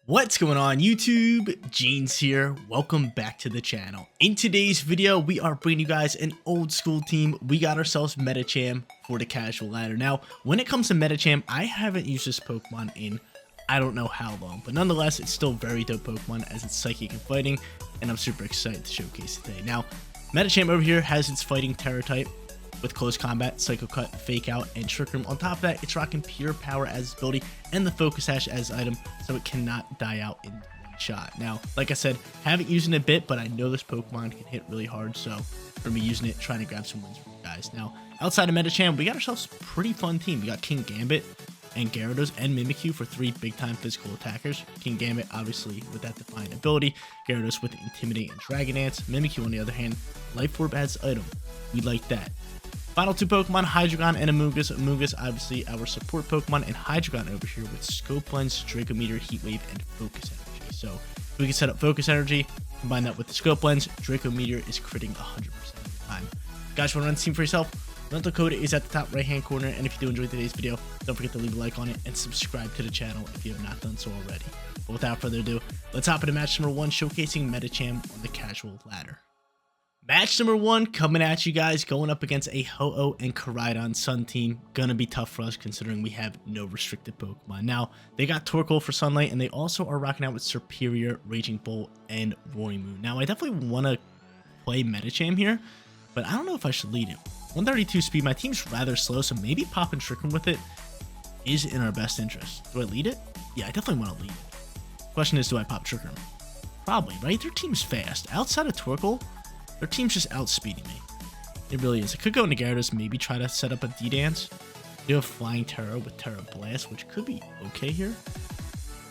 What's going on YouTube? Jeans here. Welcome back to the channel. In today's video, we are bringing you guys an old school team. We got ourselves Medicham for the casual ladder. Now, when it comes to Medicham, I haven't used this Pokemon in I don't know how long, but nonetheless, it's still very dope Pokemon as it's psychic and fighting, and I'm super excited to showcase it today. Now, Medicham over here has its fighting Terra type with close combat, Psycho Cut, Fake Out, and Trick Room. On top of that, it's rocking Pure Power as its ability and the Focus Sash as item, so it cannot die out in one shot. Now, like I said, haven't used it a bit, but I know this Pokemon can hit really hard, so for me using it, trying to grab some wins for you guys. Now, outside of Medicham, we got ourselves a pretty fun team. We got King Gambit and Gyarados and Mimikyu for three big-time physical attackers. King Gambit, obviously, with that Defiant ability. Gyarados with Intimidate and Dragon Dance. Mimikyu, on the other hand, Life Orb as item. We like that. Final two Pokemon, Hydreigon and Amoonguss. Amoonguss, obviously, our support Pokemon, and Hydreigon over here with Scope Lens, Draco Meteor, Heat Wave, and Focus Energy. So, we can set up Focus Energy, combine that with the Scope Lens, Draco Meteor is critting 100% of the time. Guys, want to run the team for yourself? Rental code is at the top right-hand corner, and if you do enjoy today's video, don't forget to leave a like on it and subscribe to the channel if you have not done so already. But without further ado, let's hop into match number 1, showcasing Medicham on the casual ladder. Match number 1 coming at you guys, going up against a Ho-Oh and Koraidon Sun team. Gonna be tough for us considering we have no restricted Pokemon. Now, they got Torkoal for Sunlight, and they also are rocking out with Serperior, Raging Bolt, and Roaring Moon. Now, I definitely want to play Medicham here, but I don't know if I should lead it. 132 speed, my team's rather slow, so maybe popping Trick Room with it is in our best interest. Do I lead it? Yeah, I definitely want to lead it. Question is, do I pop Trick Room? Probably, right? Their team's fast. Outside of Torkoal, their team's just outspeeding me. It really is. I could go into Gyarados, maybe try to set up a D-Dance. Do a Flying Terra with Terra Blast, which could be okay here.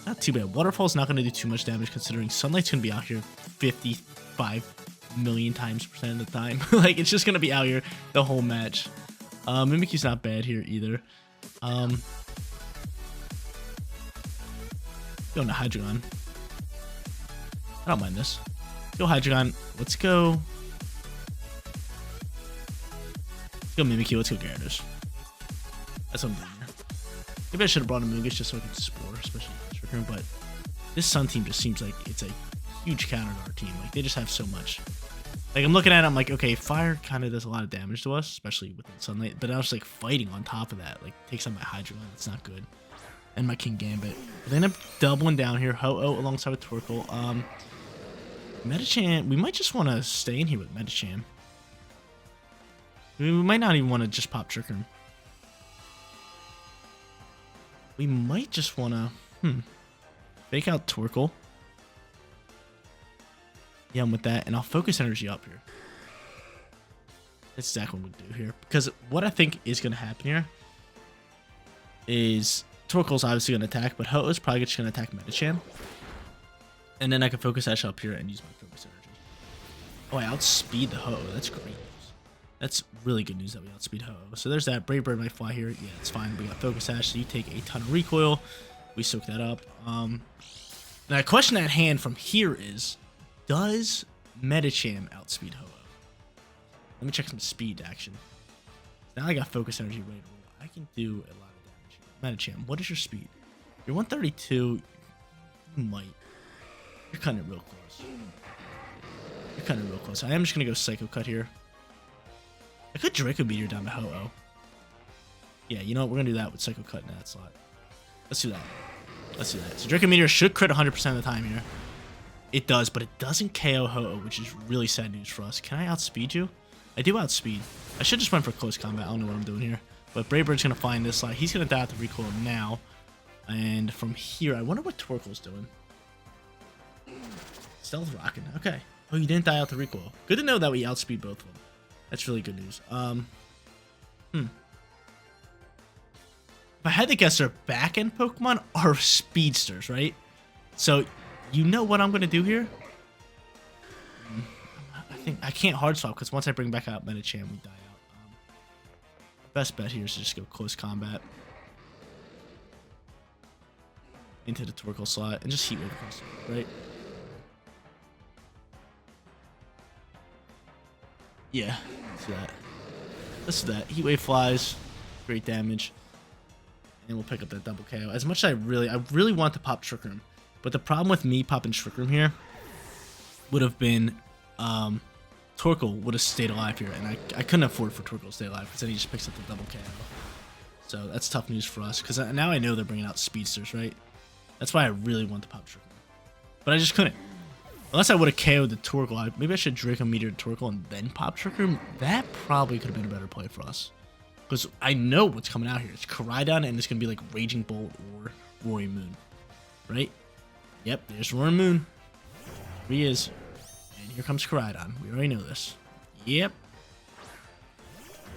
Not too bad. Waterfall's not going to do too much damage considering Sunlight's going to be out here 55 million times percent of the time. Like, it's just gonna be out here the whole match. Mimikyu's not bad here either. Going to Hydreigon. I don't mind this. Go Hydreigon. Let's go. Let's go Mimikyu. Let's go Gyarados. That's what I'm doing here. Maybe I should have brought a Amoonguss just so I could Spore, especially with Trick Room, but this Sun team just seems like it's a huge counter to our team. Like, they just have so much. Like, I'm looking at it, I'm like, okay, fire kind of does a lot of damage to us, especially with Sunlight, but I was like fighting on top of that. Like, takes out my Hydreigon, it's not good. And my King Gambit. But they end up doubling down here. Ho-Oh alongside with Torkoal. Medicham, we might just want to stay in here with Medicham. We might not even want to just pop Trick Room. We might just want to, fake out Torkoal. Yeah, I'm with that, and I'll Focus Energy up here. That's exactly what we'll do here. Because what I think is going to happen here is Torkoal's obviously going to attack, but Ho-Oh's probably just going to attack Medicham. And then I can Focus Sash up here and use my Focus Energy. Oh, I outspeed the Ho-Oh. That's great news. That's really good news that we outspeed Ho-Oh. So there's that. Brave Bird might fly here. Yeah, it's fine. We got Focus Sash, so you take a ton of recoil. We soak that up. Now, the question at hand from here is, does Medicham outspeed Ho-Oh? Let me check some speed action. Now I got Focus Energy ready to roll. I can do a lot of damage. Medicham, what is your speed? You're 132. You might. You're kind of real close. You're kind of real close. I am just going to go Psycho Cut here. I could Draco Meteor down to Ho-Oh. Yeah, you know what? We're going to do that with Psycho Cut in that slot. Let's do that. Let's do that. So Draco Meteor should crit 100% of the time here. It does, but it doesn't KO Ho-Oh, which is really sad news for us. Can I outspeed you? I do outspeed. I should just run for close combat. I don't know what I'm doing here. But Brave Bird's going to find this slot. He's going to die at the recoil now. And from here, I wonder what Torkoal's doing. Stealth rocking. Okay. Oh, you didn't die out the recoil. Good to know that we outspeed both of them. That's really good news. If I had to guess, their back-end Pokemon are speedsters, right? So, you know what I'm going to do here? I think I can't hard swap because once I bring back out Medicham, we die out. Best bet here is to just go close combat into the Torkoal slot and just Heat Wave across it, right? Yeah, let's do that. Let's do that. Heat Wave flies, great damage. and we'll pick up that double KO. As much as I really want to pop Trick Room, But the problem with me popping Trick Room here would have been Torkoal would have stayed alive here, and I couldn't afford for Torkoal to stay alive because then he just picks up the double KO. So that's tough news for us because now I know they're bringing out speedsters, right? That's why I really want to pop Trick Room. But I just couldn't. Unless I would have KO'd the Torkoal. Maybe I should Draco Meteor Torkoal and then pop Trick Room. That probably could have been a better play for us. Because I know what's coming out here. It's Koraidon and it's going to be like Raging Bolt or Roaring Moon. Right? Yep, there's Roaring Moon. Here he is. And here comes Koraidon. We already know this. Yep.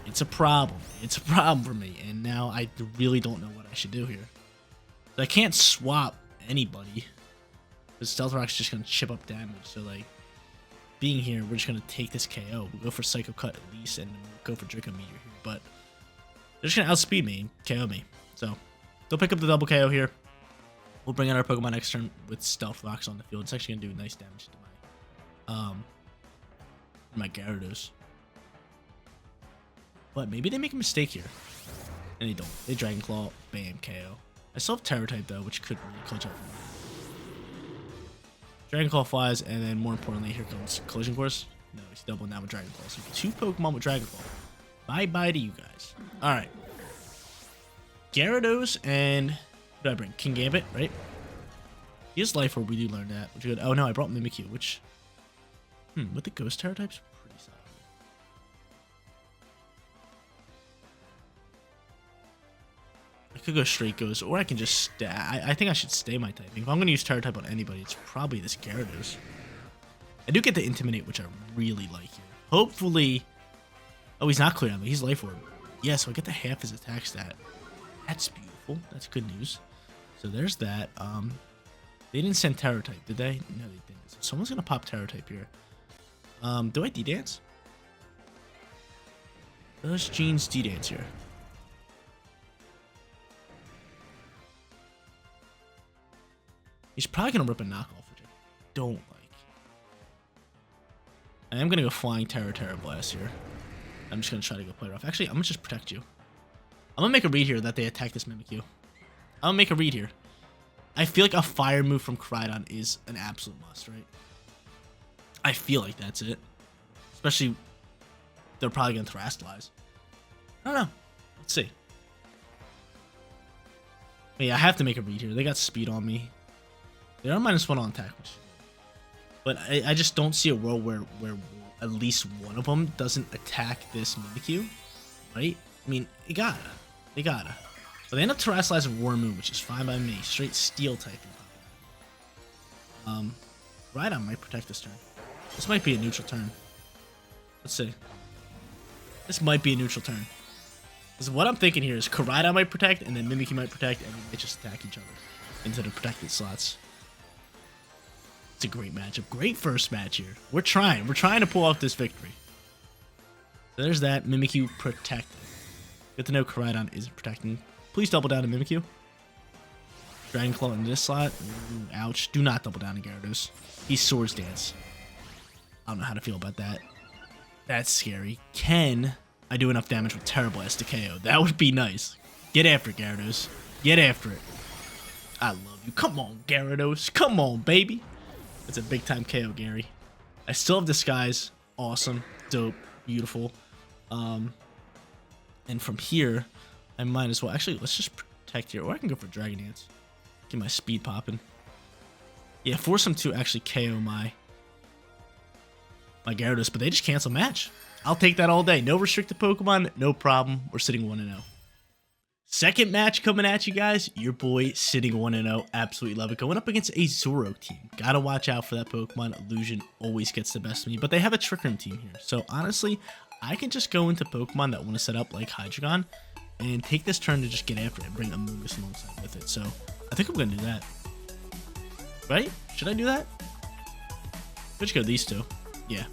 It's a problem. It's a problem for me. And now I really don't know what I should do here. So I can't swap anybody. Because Stealth Rock's just going to chip up damage. So, like, being here, we're just going to take this KO. We'll go for Psycho Cut at least, and we'll go for Draco Meteor here. But they're just going to outspeed me and KO me. So, they'll pick up the double KO here. We'll bring out our Pokemon next turn with Stealth Rocks on the field. It's actually going to do nice damage to my Gyarados. But maybe they make a mistake here. And they don't. They Dragon Claw, bam, KO. I still have Terror type though, which could really clutch up for me. Dragon Claw flies, and then more importantly, here comes Collision Course. No, he's doubling down with Dragon Claw. So 2 Pokemon with Dragon Claw. Bye-bye to you guys. Alright. Gyarados and... What did I bring? King Gambit, right? He has Life Orb, we do learn that. Which is good. Oh no, I brought Mimikyu, which... with the Ghost Terror types, pretty solid. I could go straight Ghost, or I can just stay. I think I should stay my typing. If I'm going to use Terror type on anybody, it's probably this Gyarados. I do get the Intimidate, which I really like here. Hopefully... Oh, he's not clear on me. He's Life Orb. Yeah, so I get the half his attack stat. That's beautiful. That's good news. So there's that. They didn't send Terror type, did they? No, they didn't. So someone's going to pop Terror type here. Do I D-Dance? Does Jeans D-Dance here? He's probably going to rip a knockoff, which I don't like. I am going to go Flying Terror Blast here. I'm just going to try to go play rough. Actually, I'm going to just protect you. I'm going to make a read here that they attack this Mimikyu. I'm going to make a read here. I feel like a fire move from Koraidon is an absolute must, right? I feel like that's it. Especially, they're probably going to Terastallize. I don't know. Let's see. But yeah, I have to make a read here. They got speed on me. They are -1 on attack, which, but I just don't see a world where at least one of them doesn't attack this Mimikyu, right? I mean, they gotta. But they end up Terastallizing War Moon, which is fine by me. Straight Steel typing. Rhydon might protect this turn. This might be a neutral turn. Let's see. This might be a neutral turn. Because what I'm thinking here is Koraidon might protect, and then Mimikyu might protect, and they just attack each other into the protected slots. It's a great matchup. Great first match here. We're trying to pull off this victory. So there's that. Mimikyu protected. Good to know Koraidon isn't protecting. Please double down to Mimikyu. Dragon Claw in this slot. Ooh, ouch. Do not double down to Gyarados. He's Swords Dance. I don't know how to feel about that. That's scary. Can I do enough damage with Terra Blast to KO? That would be nice. Get after it, Gyarados. Get after it. I love you. Come on, Gyarados. Come on, baby. It's a big time KO, Gary. I still have Disguise. Awesome. Dope. Beautiful. And from here, I might as well. Actually, let's just protect here. Or I can go for Dragon Dance. Get my speed popping. Yeah, force him to actually KO my Gyarados, but they just cancel match. I'll take that all day. No restricted Pokemon, no problem. We're sitting 1-0. Second match coming at you guys. Your boy sitting 1-0. Absolutely love it. Going up against a Zoro team. Gotta watch out for that Pokemon. Illusion always gets the best of me, but they have a Trick Room team here. So honestly, I can just go into Pokemon that want to set up like Hydreigon and take this turn to just get after it and bring Amoonguss alongside with it. So I think I'm going to do that. Right? Should I do that? Let's go these two. Yeah.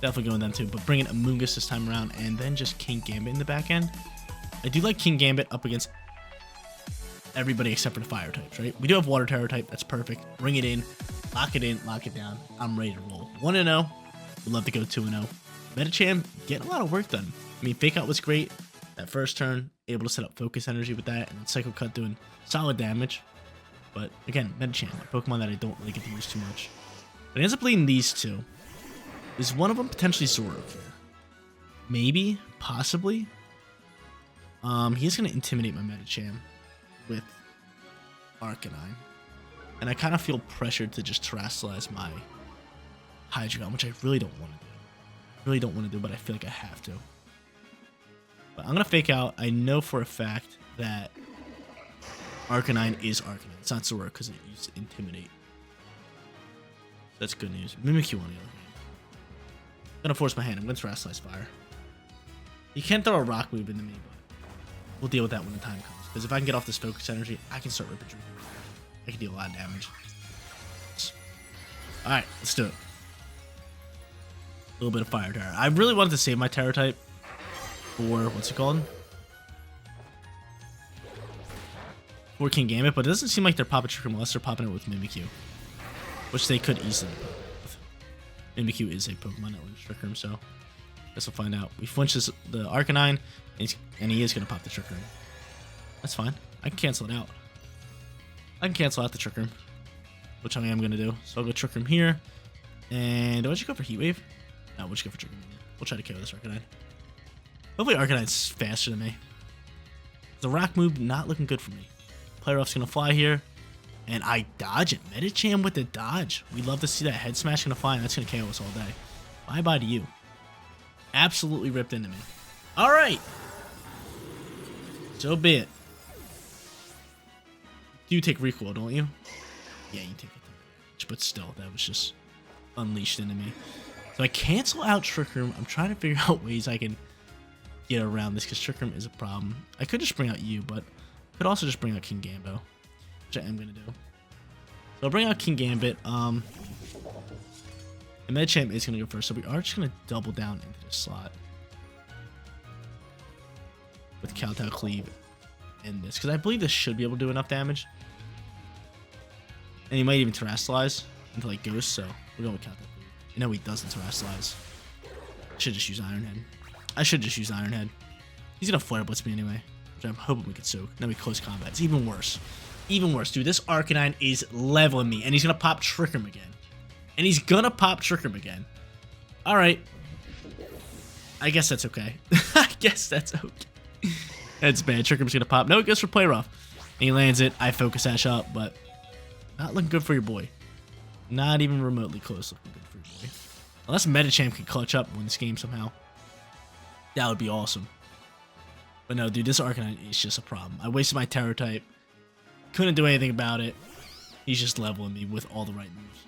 Definitely going them too, but bringing Amoonguss this time around and then just King Gambit in the back end. I do like King Gambit up against everybody except for the fire types, right? We do have water terror type. That's perfect. Bring it in, lock it down. I'm ready to roll. 1-0. Would love to go 2-0. Medicham getting a lot of work done. I mean, Fake Out was great. That first turn, able to set up Focus Energy with that, and then Psycho Cut doing solid damage. But again, Medicham, a Pokemon that I don't really get to use too much. But it ends up leading these two. Is one of them potentially Zoroark here? Maybe, possibly. He's gonna intimidate my Medicham with Arcanine. And I kind of feel pressured to just terrestrialize my Hydreigon, which I really don't want to do. But I feel like I have to. But I'm gonna fake out. I know for a fact that Arcanine is Arcanine. It's not Zoroark because it used to intimidate. That's good news. Mimikyu on the other hand. I'm gonna force my hand. I'm gonna terrestrialize fire. You can't throw a rock move into me, but we'll deal with that when the time comes. Because if I can get off this focus energy, I can start ripping through. I can deal a lot of damage. Alright, let's do it. A little bit of fire terror. I really wanted to save my terror type for what's it called? For King Gambit, but it doesn't seem like they're popping Trick Room unless they're popping it with Mimikyu. Which they could easily pop with. Mimikyu is a Pokemon that learns Trick Room, so I guess we'll find out. We flinch the Arcanine, and he is going to pop the Trick Room. That's fine. I can cancel it out. I can cancel out the Trick Room, which I am going to do. So I'll go Trick Room here. And do I just go for Heat Wave? No, we'll just go for Trick Room here. We'll try to KO this Arcanine. Hopefully Arcanine's faster than me. The rock move not looking good for me. Player Off's going to fly here. And I dodge it. Medicham with the dodge. We'd love to see that head smash going to fly, and that's going to KO us all day. Bye-bye to you. Absolutely ripped into me. All right. So be it. You take recoil, don't you? Yeah, you take it. But still, that was just unleashed into me. So I cancel out Trick Room. I'm trying to figure out ways I can get around this because Trick Room is a problem. I could just bring out you, but I could also just bring out King Gambo, which I am going to do. So I'll bring out King Gambit. And Medicham is going to go first, so we are just going to double down into this slot with Kowtow Cleave and this, because I believe this should be able to do enough damage. And he might even terrestrialize into like Ghost, so we'll go with Kowtow Cleave. You know he doesn't terrestrialize. I should just use Iron Head. He's going to Flare Blitz me anyway, which I'm hoping we can soak. Then we close combat. It's even worse. Even worse, dude. This Arcanine is leveling me, and he's going to pop Trick Room again. Alright. I guess that's okay. That's bad. Trick Room's going to pop. No, it goes for Play Rough. And he lands it. I Focus Sash up, but not looking good for your boy. Not even remotely close looking good for your boy. Unless Medicham can clutch up and win this game somehow. That would be awesome. But no, dude, this Arcanine is just a problem. I wasted my Terror type. Couldn't do anything about it. He's just leveling me with all the right moves.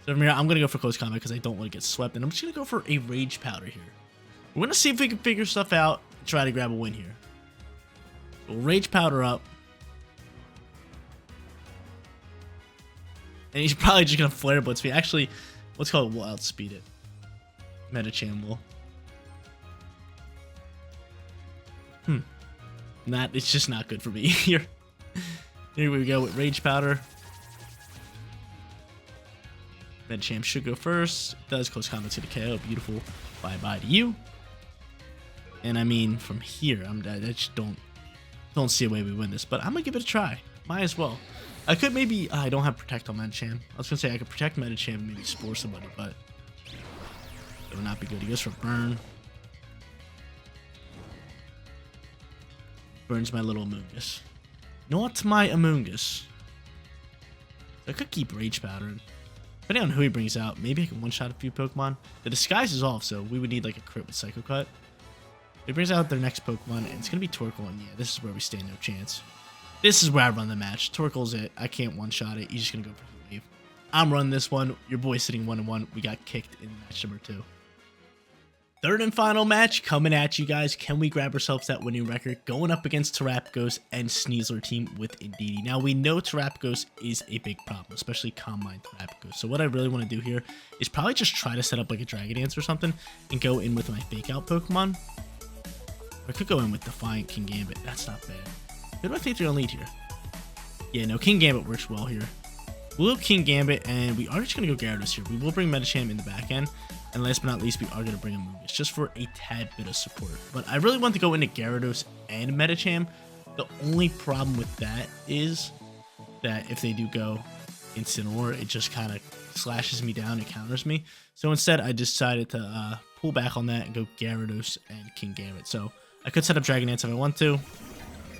So from here, I'm going to go for close combat because I don't want to get swept. And I'm just going to go for a Rage Powder here. We're going to see if we can figure stuff out and try to grab a win here. We'll Rage Powder up. And he's probably just going to Flare Blitz me. Actually, let's call it we'll outspeed it. Medicham will. It's just not good for me here. Here we go with Rage Powder. Medicham should go first. Does close combat to the KO. Beautiful. Bye-bye to you. And I mean, from here, I just don't see a way we win this. But I'm going to give it a try. Might as well. I could maybe... I don't have Protect on Medicham. I was going to say I could Protect Medicham and maybe Spore somebody, but it would not be good. He goes for Burn. Burns my little Amoonguss. Not my Amoonguss. I could keep Rage Powder. Depending on who he brings out, maybe I can one-shot a few Pokemon. The Disguise is off, so we would need like a crit with Psycho Cut. He brings out their next Pokemon, and it's going to be Torkoal, and yeah, this is where we stand no chance. This is where I run the match. Torkoal's it. I can't one-shot it. He's just going to go for the wave. I'm running this one. Your boy's sitting 1-1. We got kicked in match number 2. Third and final match coming at you guys. Can we grab ourselves that winning record? Going up against Terapagos and Sneasler team with Indeedee. Now, we know Terapagos is a big problem, especially Combine Terapagos. So what I really want to do here is probably just try to set up like a Dragon Dance or something and go in with my Fake Out Pokemon. Or I could go in with Defiant King Gambit. That's not bad. Who do I think they're going to lead here? Yeah, no, King Gambit works well here. We'll go King Gambit, and we are just going to go Gyarados here. We will bring Medicham in the back end. And last but not least, we are going to bring Amoonguss just for a tad bit of support. But I really want to go into Gyarados and Medicham. The only problem with that is that if they do go Incineroar, it just kind of slashes me down and counters me. So instead, I decided to pull back on that and go Gyarados and King Gambit. So I could set up Dragon Dance if I want to,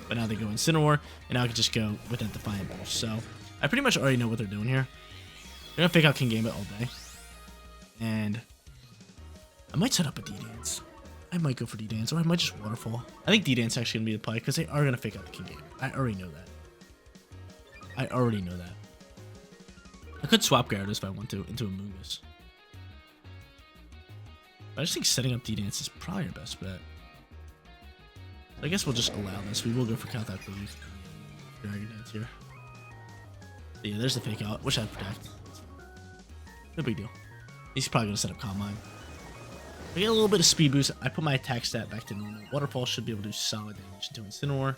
but now they go Incineroar, and now I can just go with that Defiant Boost. So I pretty much already know what they're doing here. They're going to fake out King Gambit all day. And I might set up a D-Dance. I might go for D-Dance, or I might just Waterfall. I think D-Dance actually going to be the play, because they are going to fake out the King Gambit. I already know that. I could swap Gyarados if I want to into a Mungus. But I just think setting up D-Dance is probably our best bet. I guess we'll just allow this. We will go for Count Out Belief. Dragon Dance here. Yeah, there's the fake out. Wish I'd protect. No big deal. He's probably going to set up Calm Mind. I get a little bit of speed boost. I put my attack stat back to normal. Waterfall should be able to do solid damage into Incineroar.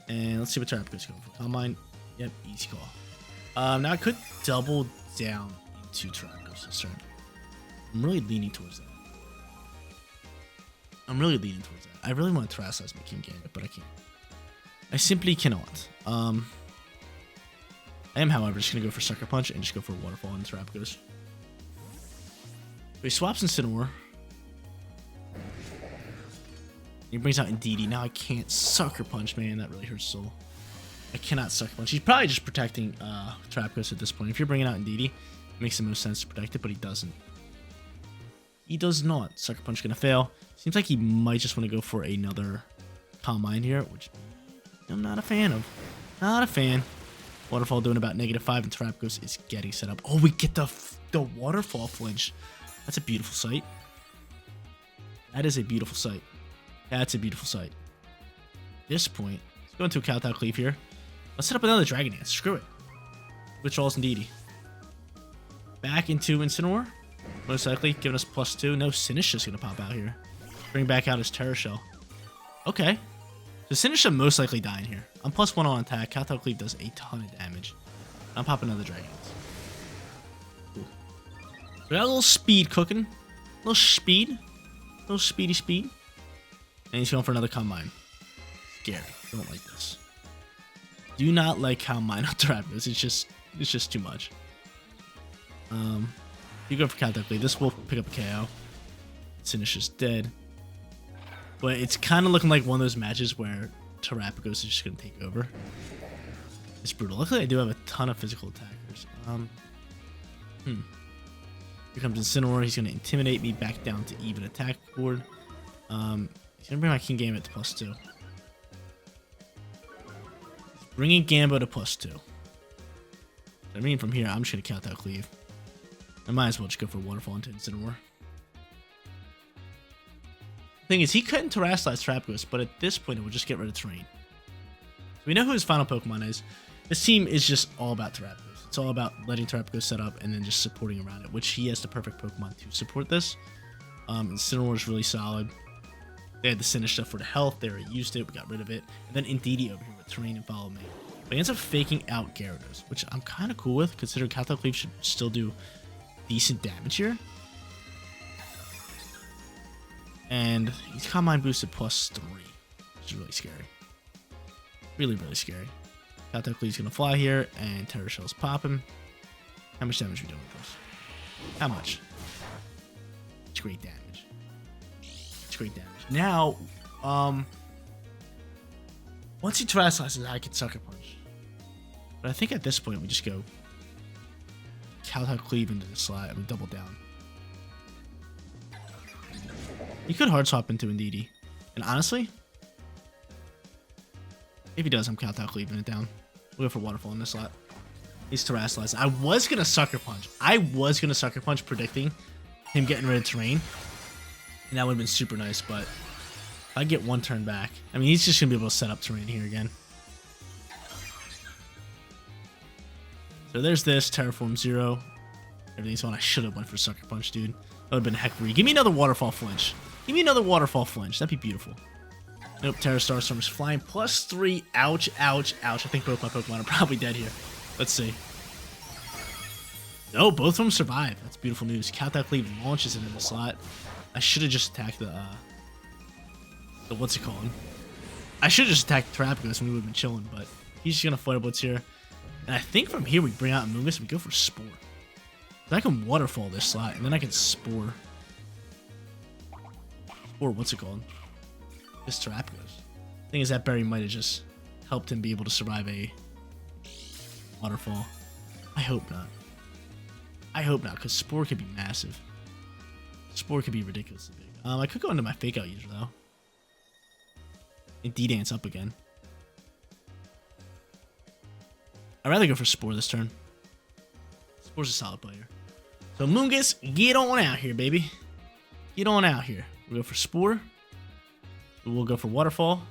And let's see what Terrapin's going for. Calm Mind. Yep, easy call. Now I could double down into Terrapin's this turn. I'm really leaning towards that. I really want to Terrasilize my King Gambit, but I can't. I simply cannot. I am, however, just going to go for Sucker Punch and just go for Waterfall and Terrapin's. So he swaps Incineroar. He brings out Indeedee. Now I can't Sucker Punch, man. That really hurts soul. I cannot Sucker Punch. He's probably just protecting Trapghost at this point. If you're bringing out Indeedee, it makes the most sense to protect it, but he doesn't. He does not. Sucker Punch going to fail. Seems like he might just want to go for another Calm Mind here, which I'm not a fan of. Not a fan. Waterfall doing about -5, and Trapghost is getting set up. Oh, we get the Waterfall flinch. That's a beautiful sight. That is a beautiful sight. That's a beautiful sight. At this point, let's go into a Kowtow Cleave here. Let's set up another Dragon Dance. Screw it. Withdrawals Indeedee. Back into Incineroar. Most likely, giving us +2. No, Sinistcha's going to pop out here. Bring back out his Terra Shell. Okay. So Sinistcha most likely dying here. I'm +1 on attack. Kowtow Cleave does a ton of damage. I'm popping another Dragon Dance. Cool. So we got a little speed cooking. A little speed. A little speedy speed. And he's going for another Calm Mind. Scary. Don't like this. Do not like Calm Mind on Terrapin's. It's just too much. You go for Kowtow Cleave. This will pick up a KO. Sinistcha's dead. But it's kind of looking like one of those matches where Terrapigos is just going to take over. It's brutal. Luckily, I do have a ton of physical attackers. Here comes Incineroar. He's going to intimidate me back down to even attack board. He's going to bring my King Gambit to +2. Bringing Gambo to +2. I mean, from here, I'm just going to Kowtow Cleave. I might as well just go for Waterfall into Incineroar. Thing is, he couldn't Terrasilize Trapghost, but at this point, it will just get rid of Terrain. So we know who his final Pokemon is. This team is just all about Trapghost. It's all about letting Trapghost set up and then just supporting around it, which he has the perfect Pokemon to support this. Incineroar is really solid. They had the Sinistcha for the health. They already used it. We got rid of it. And then Indeedee over here with Terrain and Follow Me. But he ends up faking out Gyarados, which I'm kind of cool with, considering Kowtow Cleave should still do decent damage here. And he's Calm Mind boosted +3, which is really scary. Really, really scary. Kowtow Cleave's going to fly here, and Terra Shell's popping. How much damage are we doing with this? How much? It's great damage. It's great damage. Now, once he Terrasilizes, I can Sucker Punch. But I think at this point, we just go Kowtow Cleave into the slide. I mean, double down. You could hard swap into Indeedee. And honestly, if he does, I'm Kowtow Cleaving it down. We'll go for Waterfall in this slot. He's Terrasilized. I was going to Sucker Punch. Predicting him getting rid of Terrain. And that would have been super nice, but if I get one turn back, I mean, he's just going to be able to set up Terrain here again. So there's this, Terraform 0. Everything's on. I should have went for Sucker Punch, dude. That would have been a heck of a... Give me another Waterfall flinch. Give me another Waterfall flinch. That'd be beautiful. Nope, Terra Starstorm is flying. +3. Ouch, ouch, ouch. I think both my Pokemon are probably dead here. Let's see. No, both of them survive. That's beautiful news. Kowtow Cleave launches into the slot. I should have just attacked the what's it called? I should have just attacked Terrapigos and we would have been chilling, but he's just going to Flare Blitz here. And I think from here we bring out Amoonguss and we go for Spore. I can Waterfall this slot, and then I can Spore. Or what's it called? This Terrapagos. Thing is, that berry might have just helped him be able to survive a Waterfall. I hope not. I hope not, because Spore could be massive. Spore could be ridiculously big. I could go into my Fake Out user, though. And D-Dance up again. I'd rather go for Spore this turn. Spore's a solid player. So, Amoonguss, get on out here, baby. Get on out here. We'll go for Spore. We'll go for Waterfall.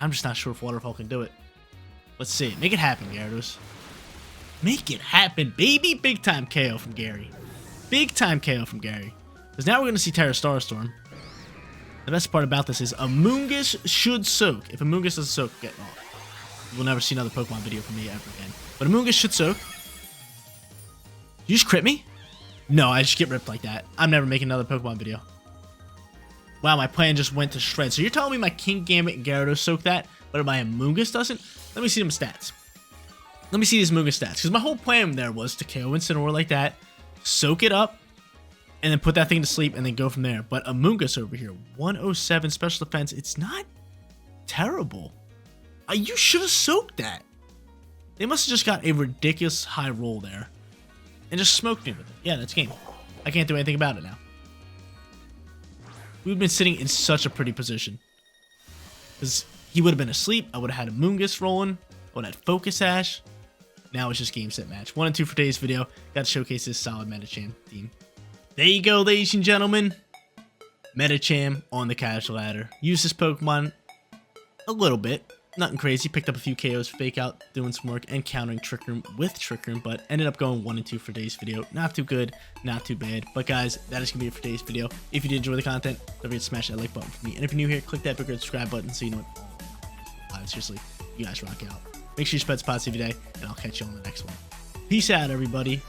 I'm just not sure if Waterfall can do it. Let's see. Make it happen, Gyarados. Make it happen, baby. Big time KO from Gary. Big time KO from Gary. Because now we're going to see Terra Starstorm. The best part about this is Amoonguss should soak. If Amoonguss doesn't soak, get off. We'll never see another Pokemon video from me ever again. But Amoonguss should soak. You just crit me? No, I just get ripped like that. I'm never making another Pokemon video. Wow, my plan just went to shreds. So you're telling me my King Gambit and Gyarados soak that, but my Amoonguss doesn't? Let me see them stats. Let me see these Amoonguss stats. Because my whole plan there was to KO Incineroar like that, soak it up, and then put that thing to sleep and then go from there. But Amoonguss over here, 107 special defense. It's not terrible. You should have soaked that. They must have just got a ridiculous high roll there. And just smoked me with it. Yeah, that's game. I can't do anything about it now. We've been sitting in such a pretty position. Because he would have been asleep. I would have had Amoonguss rolling. I would have had Focus Sash. Now it's just game, set, match. 1 and 2 for today's video. Got to showcase this solid Medicham team. There you go, ladies and gentlemen. Medicham on the casual ladder. Use this Pokemon a little bit. Nothing crazy. Picked up a few KOs, Fake Out, doing some work, and countering Trick Room with Trick Room, but ended up going 1 and 2 for today's video. Not too good, not too bad. But guys, that is going to be it for today's video. If you did enjoy the content, don't forget to smash that like button for me. And if you're new here, click that big red subscribe button so you know what. Seriously, you guys rock out. Make sure you spread positivity today, and I'll catch you on the next one. Peace out, everybody.